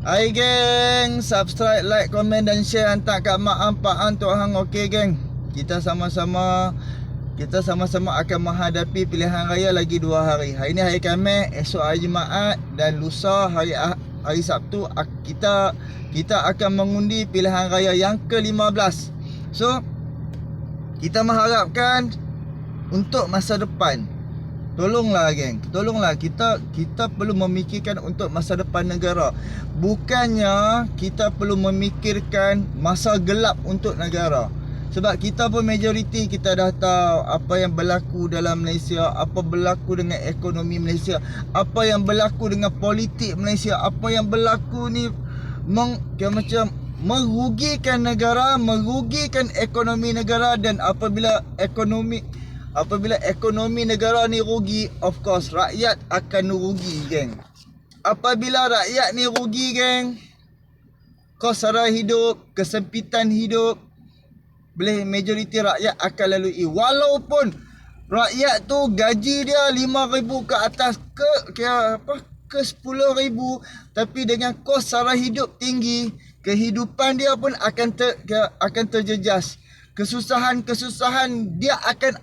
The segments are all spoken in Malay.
Hai geng, subscribe, like, komen dan share, hantar kat mak ampak untuk hang. Okey geng. Kita sama-sama akan menghadapi pilihan raya lagi 2 hari. Hari ni hari Khamis, esok hari Jumaat dan lusa hari Sabtu kita akan mengundi pilihan raya yang ke-15. So, kita mengharapkan untuk masa depan. Tolonglah geng, tolonglah kita perlu memikirkan untuk masa depan negara. Bukannya kita perlu memikirkan masa gelap untuk negara. Sebab kita pun majoriti, kita dah tahu apa yang berlaku dalam Malaysia, apa berlaku dengan ekonomi Malaysia, apa yang berlaku dengan politik Malaysia, apa yang berlaku ni macam merugikan negara, merugikan ekonomi negara. Dan apabila ekonomi negara ni rugi, of course rakyat akan rugi geng. Apabila rakyat ni rugi geng, kos sara hidup, kesempitan hidup, boleh majoriti rakyat akan lalui. Walaupun rakyat tu gaji dia 5,000 ke atas ke 10,000, tapi dengan kos sara hidup tinggi, kehidupan dia pun akan terjejas. Kesusahan dia akan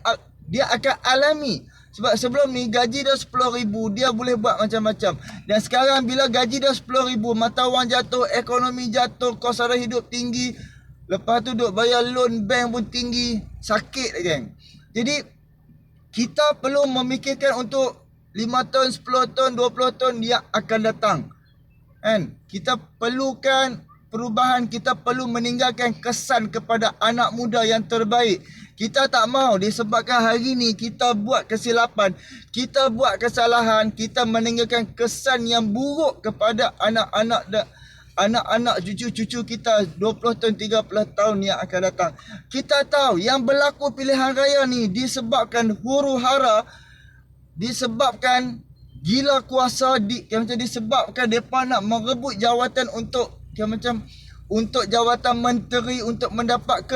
alami. Sebab sebelum ni gaji dia 10,000, dia boleh buat macam-macam. Dan sekarang bila gaji dia 10,000, mata wang jatuh, ekonomi jatuh, kos sara hidup tinggi, lepas tu duk bayar loan bank pun tinggi, sakit geng. Jadi kita perlu memikirkan untuk 5 tahun, 10 tahun, 20 tahun yang akan datang. Kan? Kita perlukan perubahan, kita perlu meninggalkan kesan kepada anak muda yang terbaik. Kita tak mahu disebabkan hari ni kita buat kesilapan, kita buat kesalahan, kita meninggalkan kesan yang buruk kepada anak-anak cucu-cucu kita 20 tahun, 30 tahun yang akan datang. Kita tahu yang berlaku pilihan raya ni disebabkan huru-hara, disebabkan gila kuasa, disebabkan mereka nak merebut jawatan untuk jawatan menteri, untuk mendapat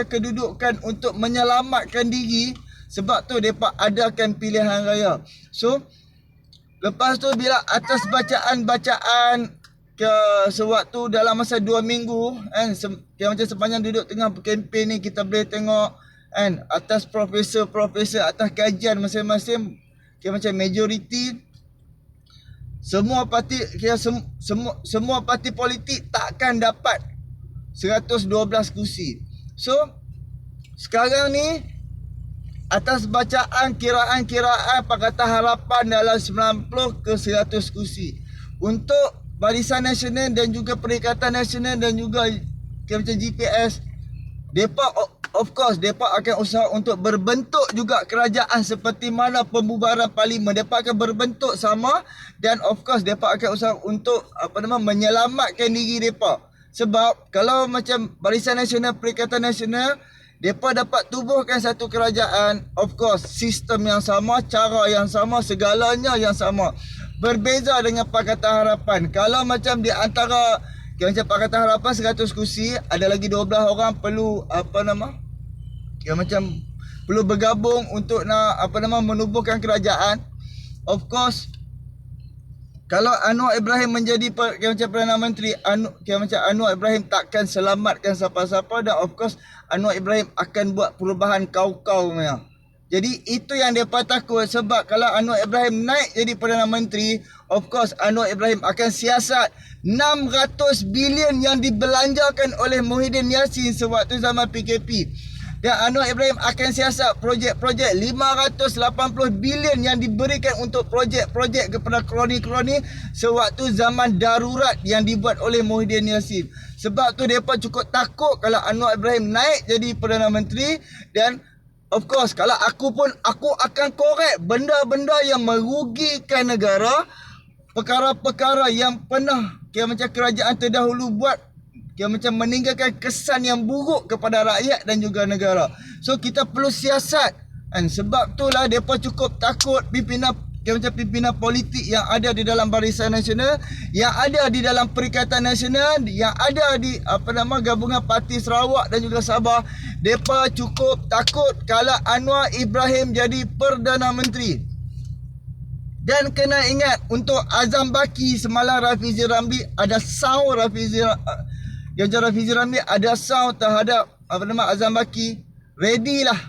kedudukan, untuk menyelamatkan diri. Sebab tu mereka adakan pilihan raya. So, lepas tu bila atas bacaan ke sewaktu dalam masa 2 minggu kan, sepanjang duduk tengah kempen ni, kita boleh tengok kan, atas profesor, atas kajian masing-masing, macam majoriti semua parti politik takkan dapat 112 kursi. So sekarang ni atas bacaan kiraan Pakatan Harapan dalam 90 ke 100 kursi. Untuk Barisan Nasional dan juga Perikatan Nasional dan juga macam GPS, depa of course depa akan usaha untuk berbentuk juga kerajaan seperti mana pembubaran parlimen. Depa akan berbentuk sama, dan of course depa akan usaha untuk menyelamatkan diri depa. Sebab kalau macam Barisan Nasional, Perikatan Nasional, depa dapat tubuhkan satu kerajaan, of course sistem yang sama, cara yang sama, segalanya yang sama. Berbeza dengan Pakatan Harapan. Kalau macam di antara macam Pakatan Harapan 100 kursi, ada lagi 12 orang perlu perlu bergabung untuk nak menubuhkan kerajaan. Of course kalau Anwar Ibrahim menjadi Perdana Menteri, Anwar Ibrahim takkan selamatkan siapa-siapa, dan of course Anwar Ibrahim akan buat perubahan kau-kau punya. Jadi itu yang mereka takut. Sebab kalau Anwar Ibrahim naik jadi Perdana Menteri, of course Anwar Ibrahim akan siasat 600 bilion yang dibelanjakan oleh Muhyiddin Yassin sewaktu zaman PKP. Dan Anwar Ibrahim akan siasat projek-projek 580 bilion yang diberikan untuk projek-projek kepada kroni-kroni sewaktu zaman darurat yang dibuat oleh Muhyiddin Yassin. Sebab tu mereka cukup takut kalau Anwar Ibrahim naik jadi Perdana Menteri. Dan of course kalau aku akan korek benda-benda yang merugikan negara, perkara-perkara yang pernah kerajaan terdahulu buat, meninggalkan kesan yang buruk kepada rakyat dan juga negara. So kita perlu siasat kan? Sebab itulah mereka cukup takut pimpinan politik yang ada di dalam Barisan Nasional, yang ada di dalam Perikatan Nasional, yang ada di gabungan Parti Sarawak dan juga Sabah. Mereka cukup takut kalau Anwar Ibrahim jadi Perdana Menteri. Dan kena ingat, untuk Azam Baki semalam Rafizi Ramli ada sound Rafizi Ramli ada sound terhadap Azam Baki. Ready lah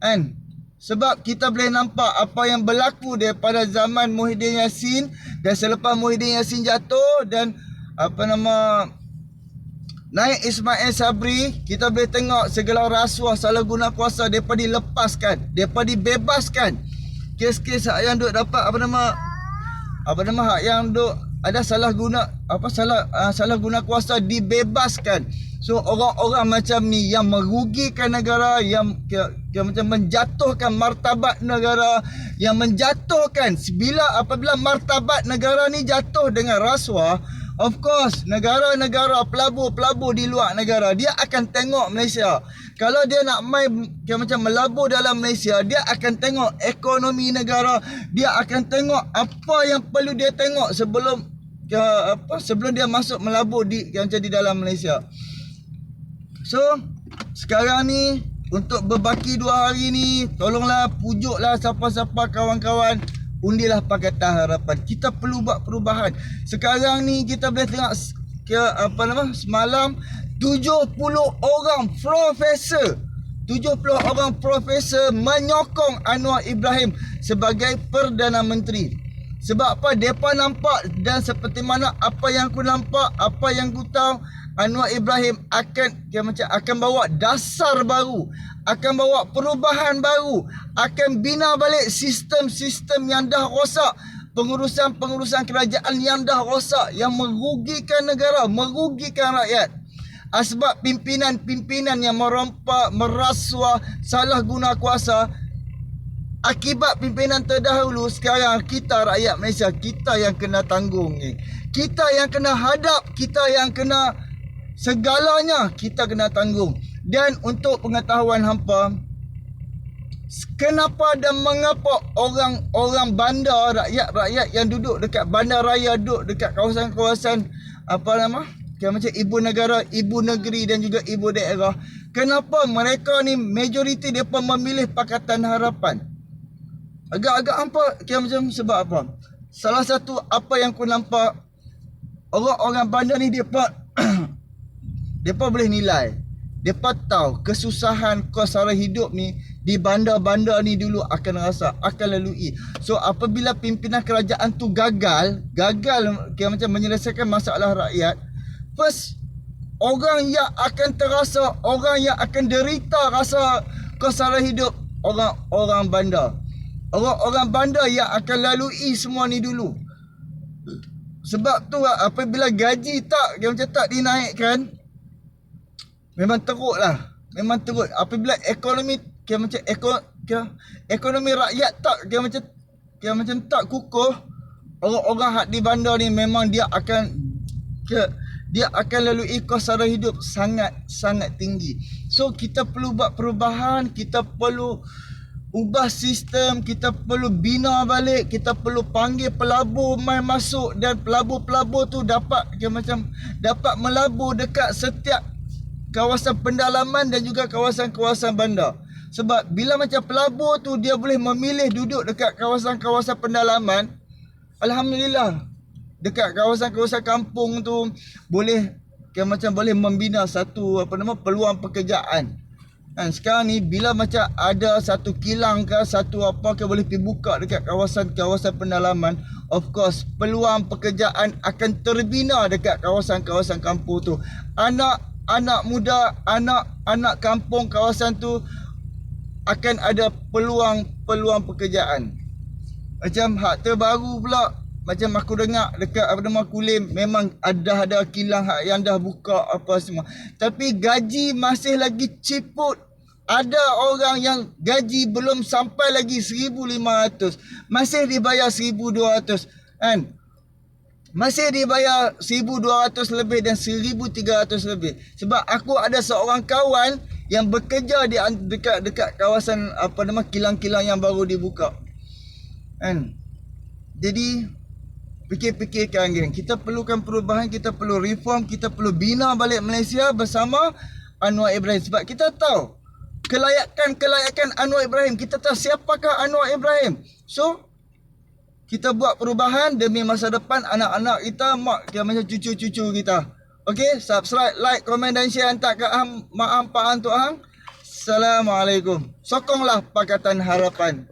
kan. Sebab kita boleh nampak apa yang berlaku daripada zaman Muhyiddin Yassin dan selepas Muhyiddin Yassin jatuh dan naik Ismail Sabri, kita boleh tengok segala rasuah salah guna kuasa depa dilepaskan, depa dibebaskan. Kes-kes hak yang duk dapat hak yang duk ada salah guna salah guna kuasa dibebaskan. So orang-orang macam ni yang merugikan negara, yang macam menjatuhkan martabat negara, yang menjatuhkan apabila martabat negara ni jatuh dengan rasuah, of course negara-negara pelabur-pelabur di luar negara dia akan tengok Malaysia. Kalau dia nak main macam melabur dalam Malaysia, dia akan tengok ekonomi negara, dia akan tengok apa yang perlu dia tengok sebelum dia masuk melabur di dalam Malaysia. So, sekarang ni untuk berbaki 2 hari ni, tolonglah pujuklah siapa-siapa kawan-kawan, undilah Pakatan Harapan. Kita perlu buat perubahan. Sekarang ni kita boleh tengok semalam 70 orang profesor menyokong Anwar Ibrahim sebagai Perdana Menteri. Sebab apa? Mereka nampak, dan seperti mana apa yang aku nampak, apa yang aku tahu, Anwar Ibrahim akan bawa dasar baru, akan bawa perubahan baru, akan bina balik sistem-sistem yang dah rosak, pengurusan kerajaan yang dah rosak, yang merugikan negara, merugikan rakyat. Sebab pimpinan yang merompak, merasuah, salah guna kuasa. Akibat pimpinan terdahulu, sekarang kita rakyat Malaysia, kita yang kena tanggung ni. Kita yang kena hadap, kita yang kena segalanya, kita kena tanggung. Dan untuk pengetahuan hampa, kenapa dan mengapa orang bandar, rakyat yang duduk dekat bandar raya, duduk dekat kawasan-kawasan macam ibu negara, ibu negeri dan juga ibu daerah, kenapa mereka ni majoriti mereka memilih Pakatan Harapan? Agak-agak hampa macam sebab apa? Salah satu apa yang aku nampak, orang-orang bandar ni mereka boleh nilai. Mereka tahu kesusahan kos sara hidup ni di bandar-bandar ni dulu akan lalui. So apabila pimpinan kerajaan tu gagal macam menyelesaikan masalah rakyat, first orang yang akan terasa, orang yang akan derita rasa kos sara hidup, orang bandar. Orang-orang bandar yang akan lalui semua ni dulu. Sebab tu apabila gaji tak dinaikkan, memang teruk lah. Memang teruk. Apabila ekonomi ekonomi rakyat tak macam tak kukuh, orang-orang hak di bandar ni memang dia akan lalui kos sara hidup sangat tinggi. So kita perlu buat perubahan, kita perlu ubah sistem, kita perlu bina balik, kita perlu panggil pelabur mai masuk, dan pelabur-pelabur tu dapat melabur dekat setiap kawasan pendalaman dan juga kawasan-kawasan bandar. Sebab bila macam pelabur tu dia boleh memilih duduk dekat kawasan-kawasan pendalaman, alhamdulillah, dekat kawasan-kawasan kampung tu boleh boleh membina satu peluang pekerjaan. Dan sekarang ni bila macam ada satu kilang ke satu apa ke boleh pergi buka dekat kawasan-kawasan pendalaman, of course peluang pekerjaan akan terbina dekat kawasan-kawasan kampung tu. Anak muda, anak kampung kawasan tu akan ada peluang pekerjaan. Macam hak terbaru pula, macam aku dengar dekat Kulim, memang ada kilang hak yang dah buka apa semua, tapi gaji masih lagi ciput. Ada orang yang gaji belum sampai lagi 1,500, masih dibayar 1,200 kan? Masih dibayar 1,200 lebih dan 1,300 lebih. Sebab aku ada seorang kawan yang bekerja di dekat kawasan kilang-kilang yang baru dibuka kan? Jadi fikir-fikirkan, geng. Kita perlukan perubahan, kita perlu reform, kita perlu bina balik Malaysia bersama Anwar Ibrahim. Sebab kita tahu kelayakan Anwar Ibrahim. Kita tahu siapakah Anwar Ibrahim. So, Kita buat perubahan demi masa depan anak-anak kita, mak kita macam cucu-cucu kita. Okey, subscribe, like, komen dan share. Hantar ke Mak Am, Pak An, Tok Hang. Assalamualaikum. Sokonglah Pakatan Harapan.